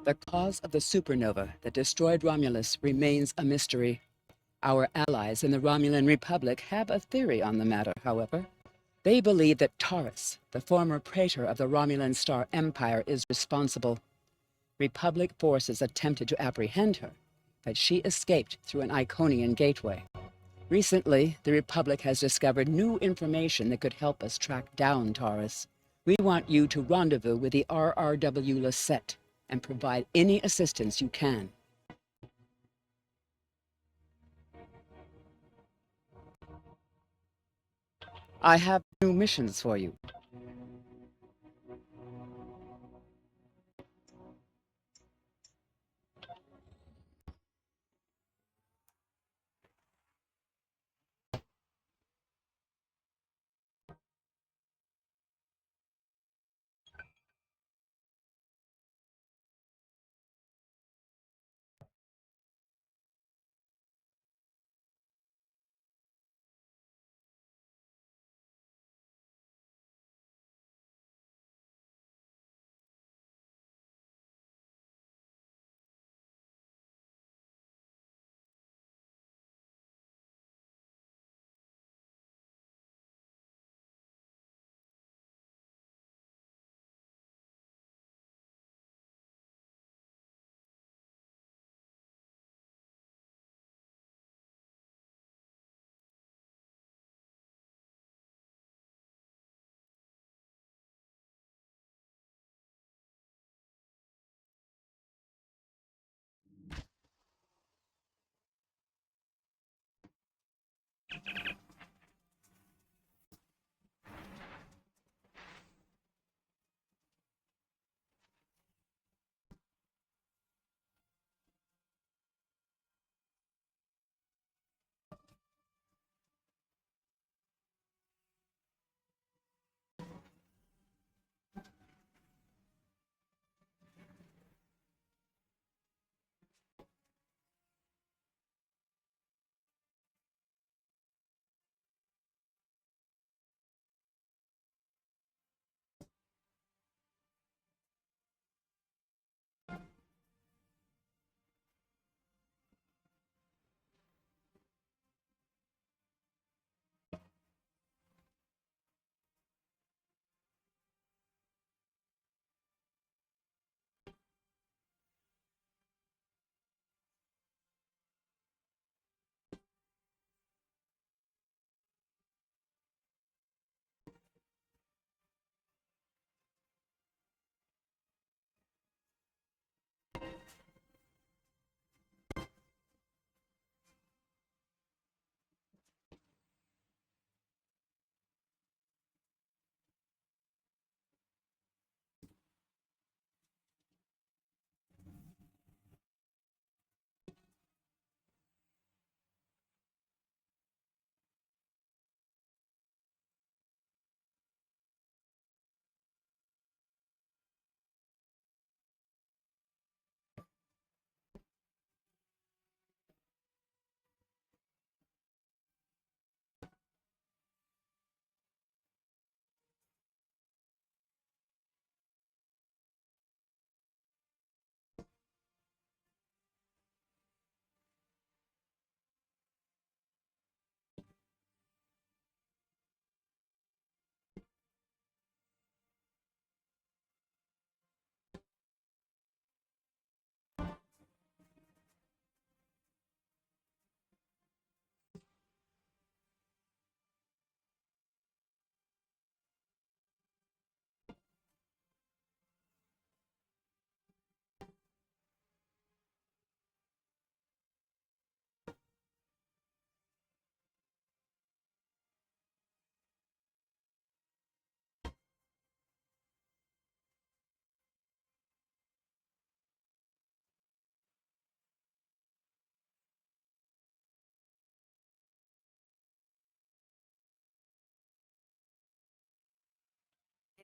The cause of the supernova that destroyed Romulus remains a mystery. Our allies in the Romulan Republic have a theory on the matter, however. They believe that Taris, the former praetor of the Romulan Star Empire, is responsible. Republic forces attempted to apprehend her, but she escaped through an Iconian gateway. Recently, the Republic has discovered new information that could help us track down Taris. We want you to rendezvous with the RRW Lisette and provide any assistance you can. I have new missions for you.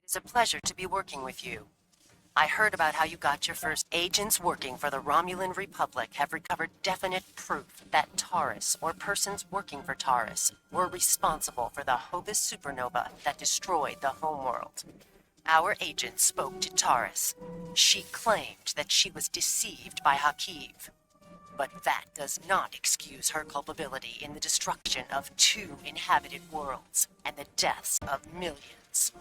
It is a pleasure to be working with you. I heard about how you got your first agents working for the Romulan Republic have recovered definite proof that Taris, or persons working for Taris, were responsible for the Hobus supernova that destroyed the homeworld. Our agent spoke to Taris. She claimed that she was deceived by Hakiv. But that does not excuse her culpability in the destruction of 2 inhabited worlds and the deaths of millions.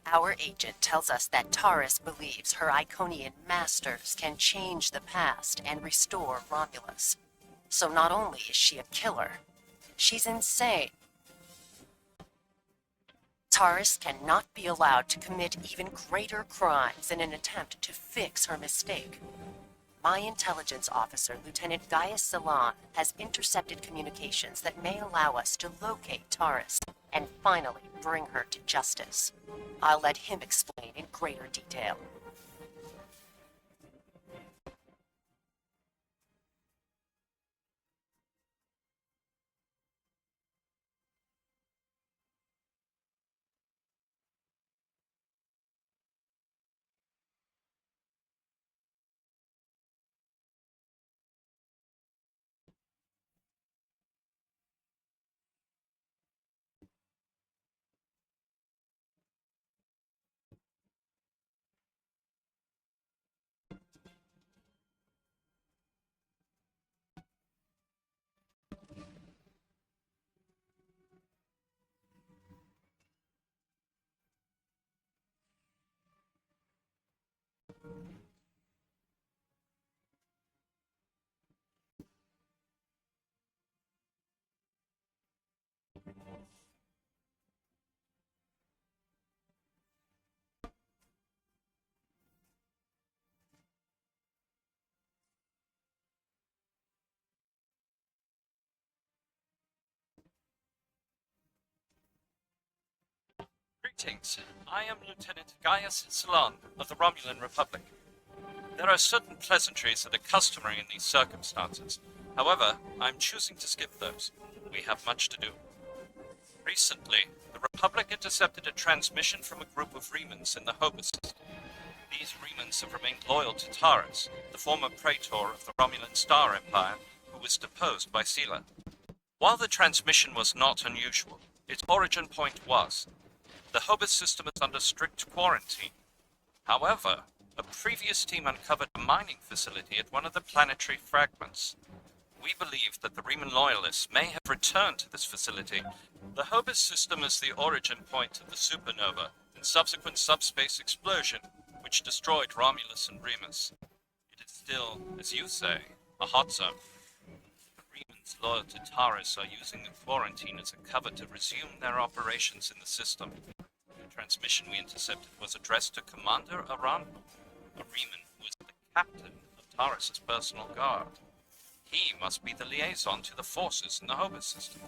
Our agent tells us that Taris believes her Iconian masters can change the past and restore Romulus. So not only is she a killer, she's insane. Taris cannot be allowed to commit even greater crimes in an attempt to fix her mistake. My intelligence officer, Lieutenant Gaius Celan, has intercepted communications that may allow us to locate Taris and finally bring her to justice. I'll let him explain in greater detail. Greetings. I am Lieutenant Gaius Celan of the Romulan Republic. There are certain pleasantries that are customary in these circumstances. However, I'm choosing to skip those. We have much to do. Recently, the Republic intercepted a transmission from a group of remans in the Hobus system. These remans have remained loyal to Taris, the former praetor of the Romulan Star Empire, who was deposed by Sela. While the transmission was not unusual, its origin point was. The Hobus system is under strict quarantine. However, a previous team uncovered a mining facility at one of the planetary fragments. We believe that the Riemann loyalists may have returned to this facility. The Hobus system is the origin point of the supernova and subsequent subspace explosion, which destroyed Romulus and Remus. It is still, as you say, a hot zone. The Riemanns loyal to Taris are using the quarantine as a cover to resume their operations in the system. The transmission we intercepted was addressed to Commander Aranhu, a Riemann who is the captain of Taris' personal guard. He must be the liaison to the forces in the Hobus system.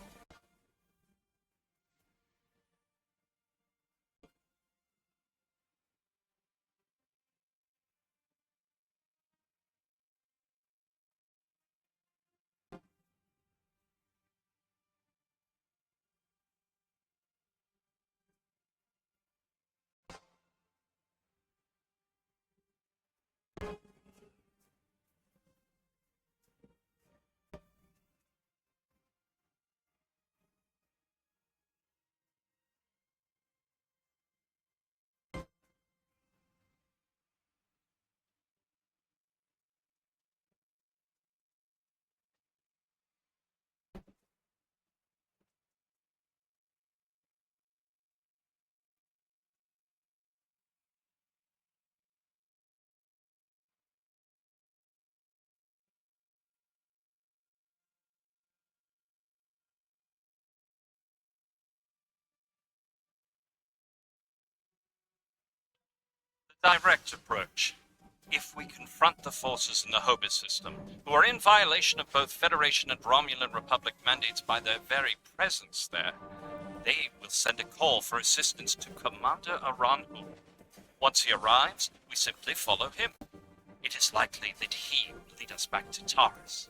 Direct approach. If we confront the forces in the Hobus system, who are in violation of both Federation and Romulan Republic mandates by their very presence there, they will send a call for assistance to Commander Aranhu. Once he arrives, we simply follow him. It is likely that he will lead us back to Taris.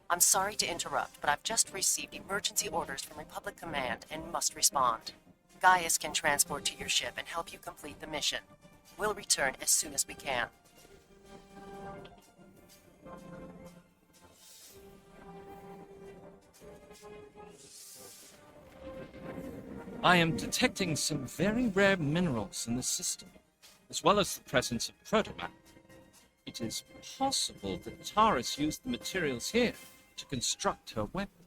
I'm sorry to interrupt, but I've just received emergency orders from Republic Command and must respond. Gaius can transport to your ship and help you complete the mission. We'll return as soon as we can. I am detecting some very rare minerals in the system, as well as the presence of protoman. It is possible that Taris used the materials here to construct her weapon.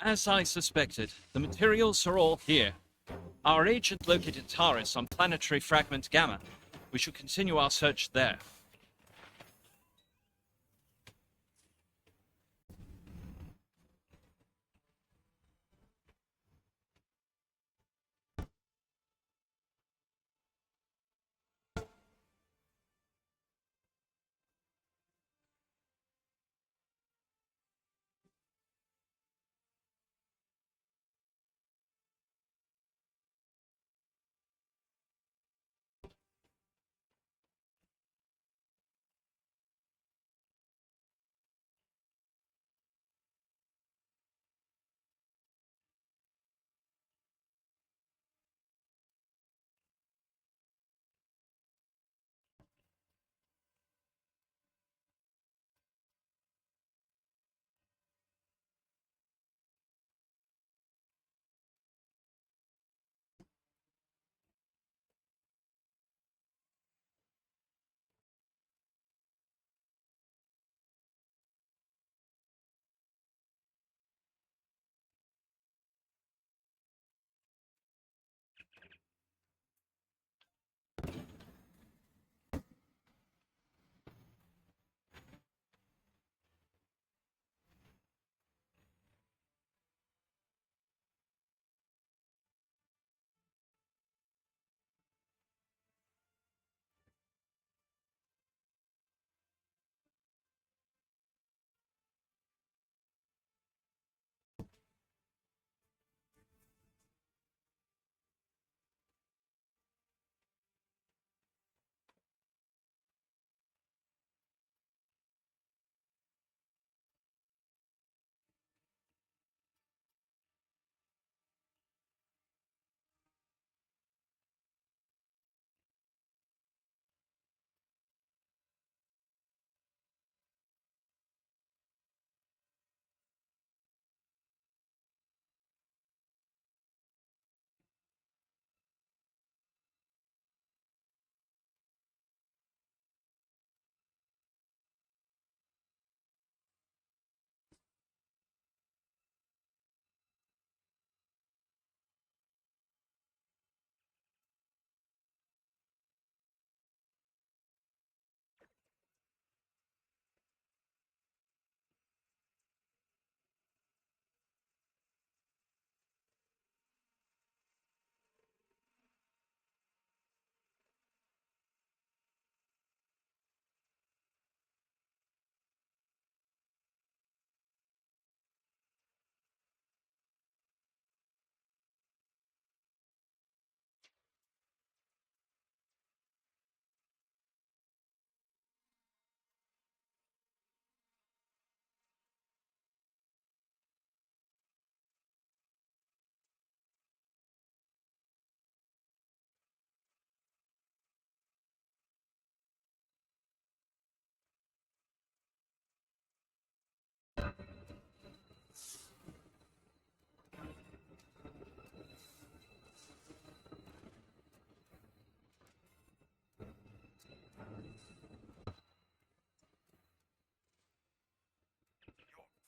As I suspected, the materials are all here. Our agent located Taris on planetary fragment Gamma. We should continue our search there.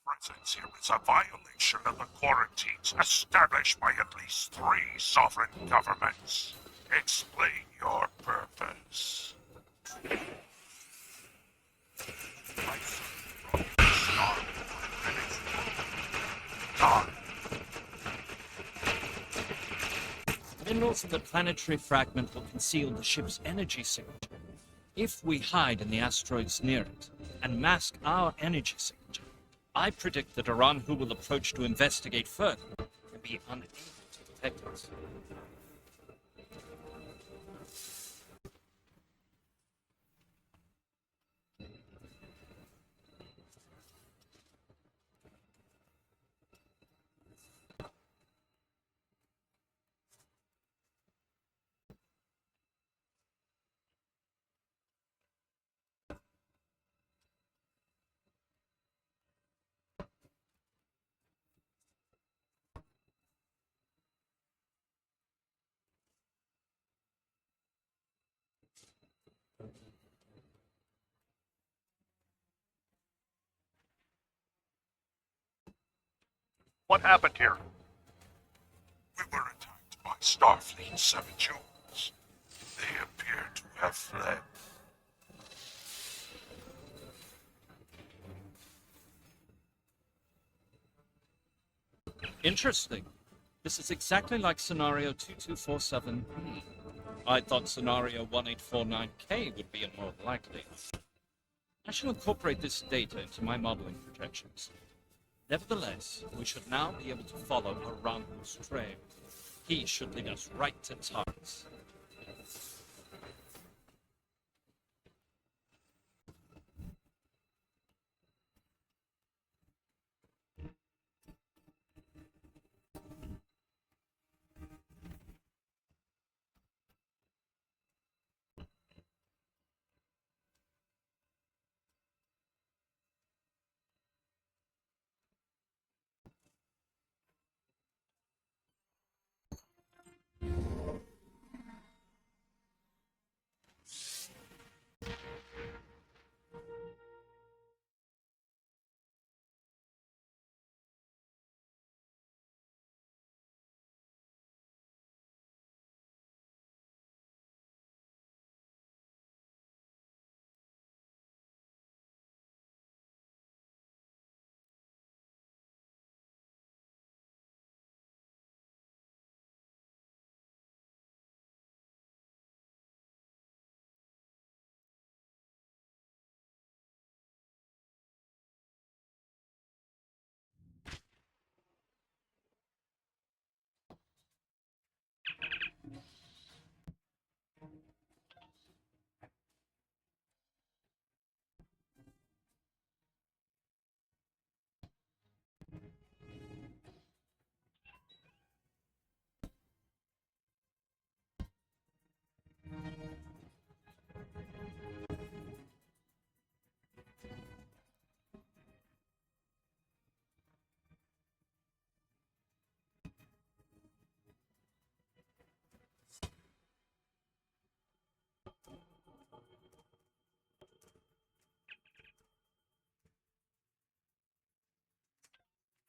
Presence here is a violation of the quarantines established by at least 3 sovereign governments. Explain your purpose. Minerals in the planetary fragment will conceal the ship's energy signature. If we hide in the asteroids near it and mask our energy signature, I predict that Iran, who will approach to investigate further, will be unable to detect us. What happened here? We were attacked by Starfleet 7 Joules. They appear to have fled. Interesting. This is exactly like scenario 2247B. I thought scenario 1849K would be more likely. I shall incorporate this data into my modeling projections. Nevertheless, we should now be able to follow Aranhu's trail. He should lead us right to Taris.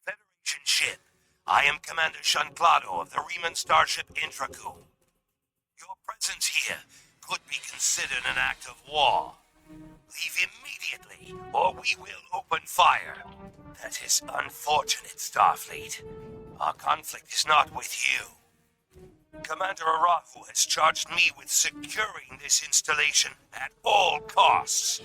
Federation ship. I am Commander Shanclado of the Riemann starship Intraku. Your presence here could be considered an act of war. Leave immediately, or we will open fire. That is unfortunate, Starfleet. Our conflict is not with you. Commander Arahu has charged me with securing this installation at all costs.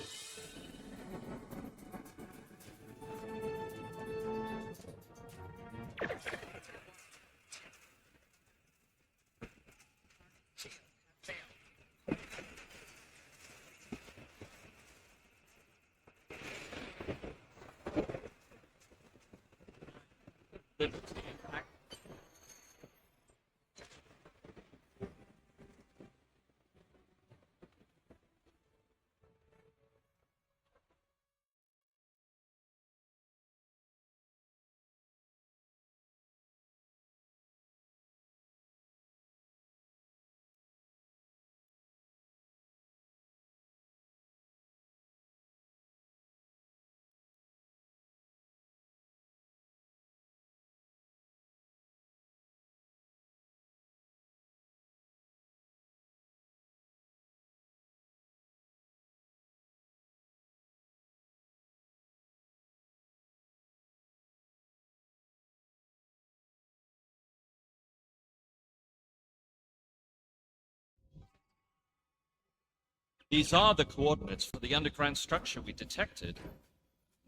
These are the coordinates for the underground structure we detected.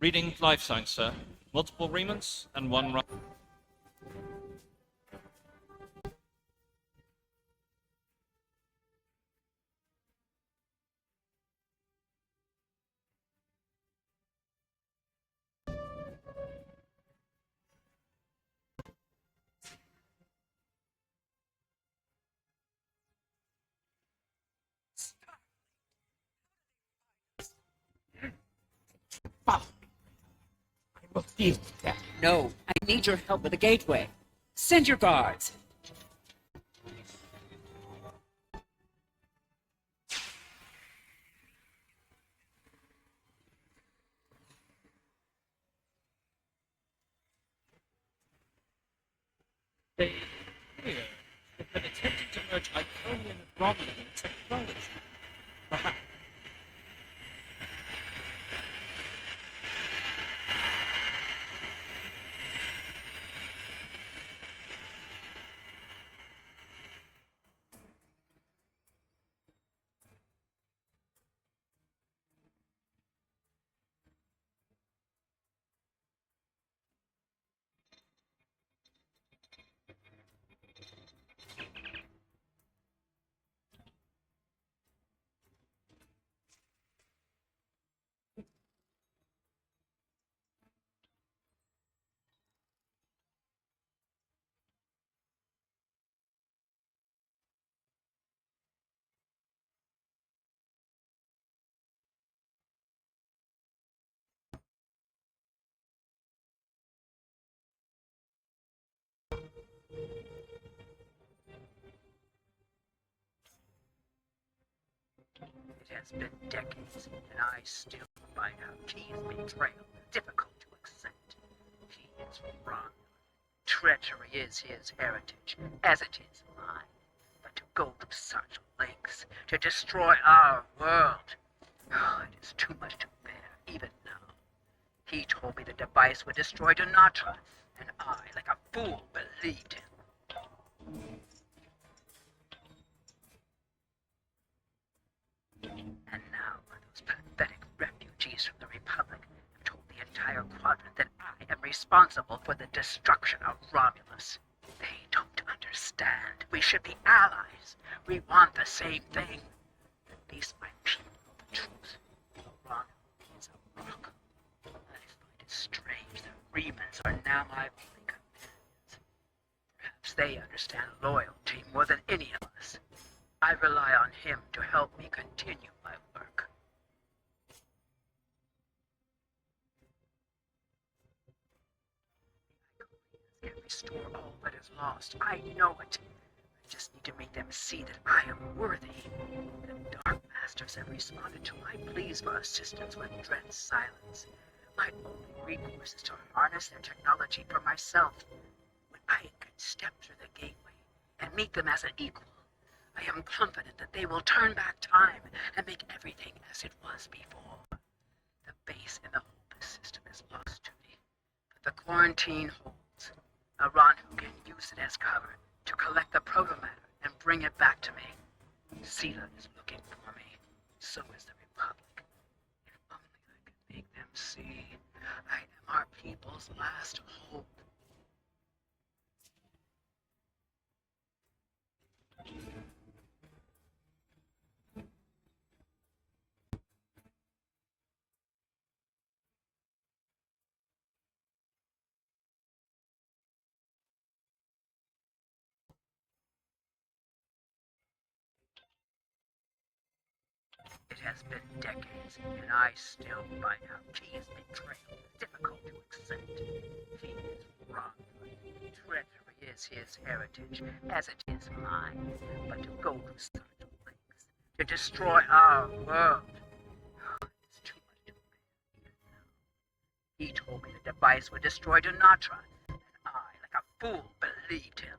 Reading life signs, sir. Multiple Riemanns and one run. I will deal with that. No, I need your help with the gateway. Send your guards. They appear to have been attempting to merge Iconian and Romulan technology. Perhaps. It has been decades, and I still find Hakeem's betrayal difficult to accept. He is wrong. Treachery is his heritage, as it is mine. But to go to such lengths to destroy our world, it is too much to bear, even now. He told me the device would destroy Donatra, and I, like a fool, believed him. And now those pathetic refugees from the Republic have told the entire quadrant that I am responsible for the destruction of Romulus. They don't understand. We should be allies. We want the same thing. At least my people know the truth. Romulus is a rock. I find it strange that Remans are now my only companions. Perhaps they understand loyalty more than any of us. I rely on him to help me continue my work. The Iconians can restore all that is lost. I know it. I just need to make them see that I am worthy. The Dark Masters have responded to my pleas for assistance with dread silence. My only recourse is to harness their technology for myself. When I can step through the gateway and meet them as an equal, I am confident that they will turn back time and make everything as it was before. The base in the Hopus system is lost to me, but the quarantine holds. A Ranhu can use it as cover to collect the protomatter and bring it back to me. Sela is looking for me. So is the Republic. If only I could make them see I am our people's last hope. It has been decades, and I still find Hakeem's betrayal difficult to accept. He is wrong. Treachery is his heritage, as it is mine. But to go to such lengths to destroy our world, it's too much to bear even now. He told me the device would destroy Donatra, and I, like a fool, believed him.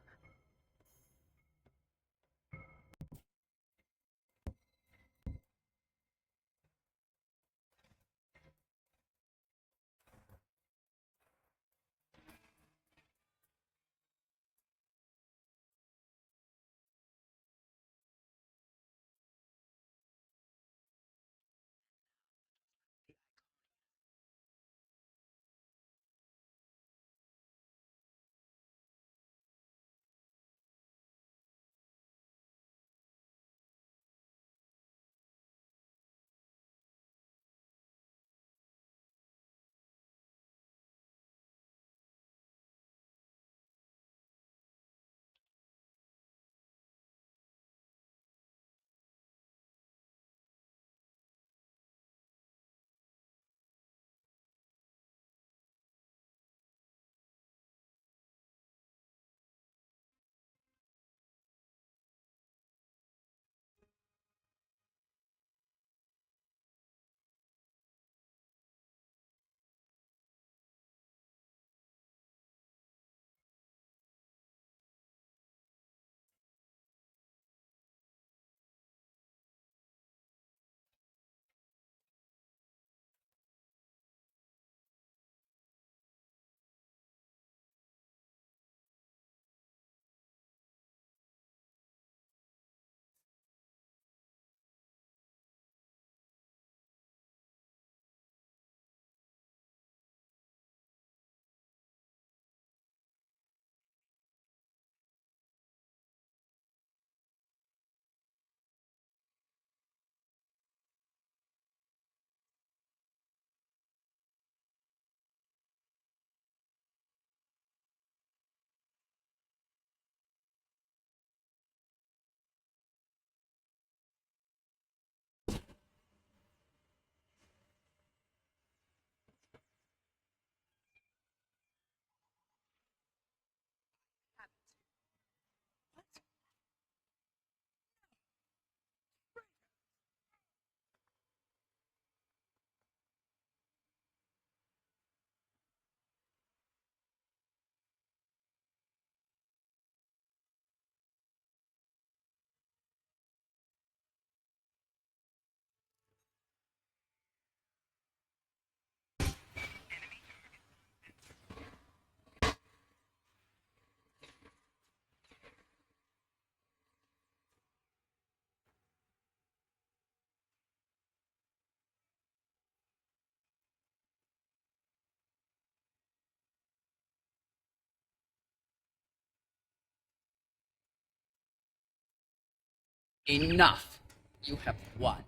Enough. You have won.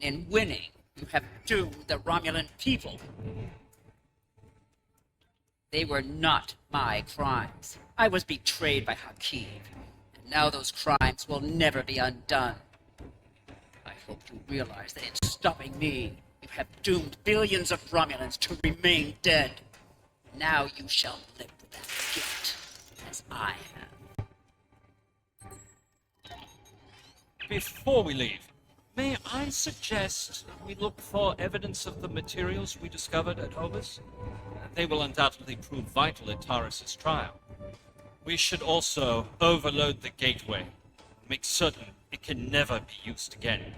And in winning, you have doomed the Romulan people. They were not my crimes. I was betrayed by Hakiv, and now those crimes will never be undone. I hope you realize that in stopping me, you have doomed billions of Romulans to remain dead. Now you shall live with that guilt, as I have. Before we leave, may I suggest we look for evidence of the materials we discovered at Obus? They will undoubtedly prove vital in Taris's trial. We should also overload the gateway, make certain it can never be used again.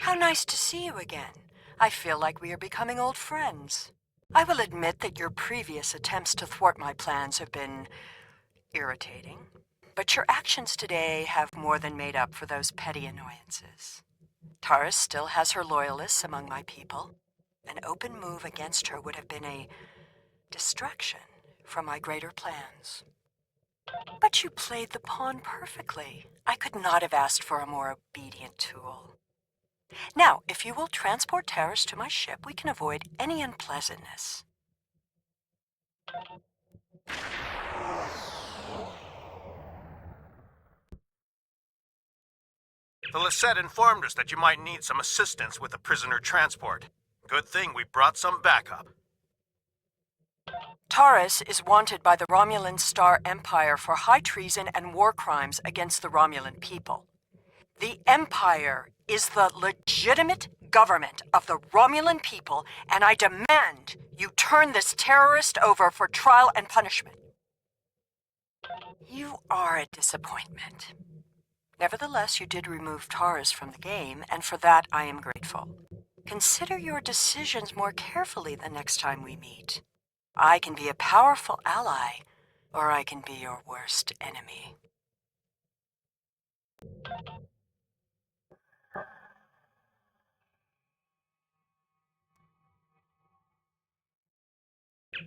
How nice to see you again. I feel like we are becoming old friends. I will admit that your previous attempts to thwart my plans have been irritating, but your actions today have more than made up for those petty annoyances. Taris still has her loyalists among my people. An open move against her would have been a distraction from my greater plans. But you played the pawn perfectly. I could not have asked for a more obedient tool. Now, if you will transport Taris to my ship, we can avoid any unpleasantness. The Lisette informed us that you might need some assistance with the prisoner transport. Good thing we brought some backup. Taris is wanted by the Romulan Star Empire for high treason and war crimes against the Romulan people. The Empire is the legitimate government of the Romulan people, and I demand you turn this terrorist over for trial and punishment. You are a disappointment. Nevertheless, you did remove taris from the game, and for that I am grateful. Consider your decisions more carefully the next time we meet. I can be a powerful ally, or I can be your worst enemy.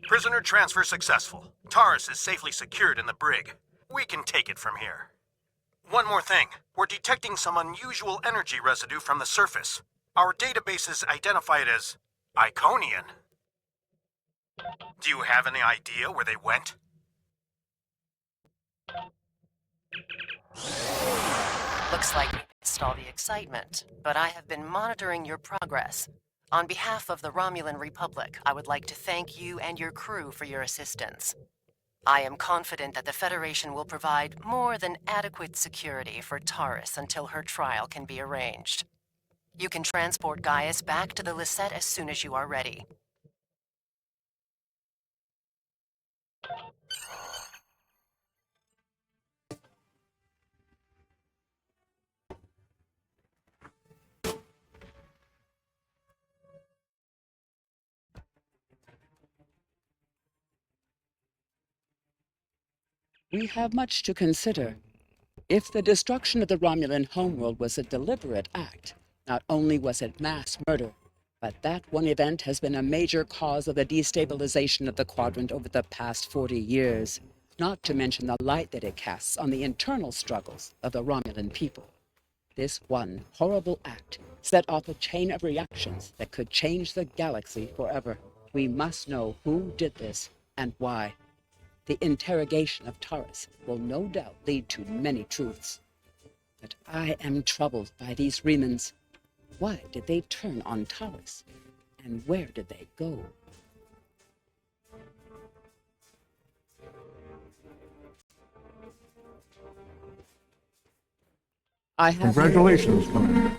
Prisoner transfer successful. Taris is safely secured in the brig. We can take it from here. One more thing. We're detecting some unusual energy residue from the surface. Our databases identify it as Iconian. Do you have any idea where they went? Looks like we missed all the excitement, but I have been monitoring your progress. On behalf of the Romulan Republic, I would like to thank you and your crew for your assistance. I am confident that the Federation will provide more than adequate security for Taris until her trial can be arranged. You can transport Gaius back to the Lisette as soon as you are ready. We have much to consider. If the destruction of the Romulan homeworld was a deliberate act, not only was it mass murder, but that one event has been a major cause of the destabilization of the quadrant over the past 40 years, not to mention the light that it casts on the internal struggles of the Romulan people. This one horrible act set off a chain of reactions that could change the galaxy forever. We must know who did this and why. The interrogation of Taris will no doubt lead to many truths. But I am troubled by these Remans. Why did they turn on Taris? And where did they go? I have... Congratulations, Commander.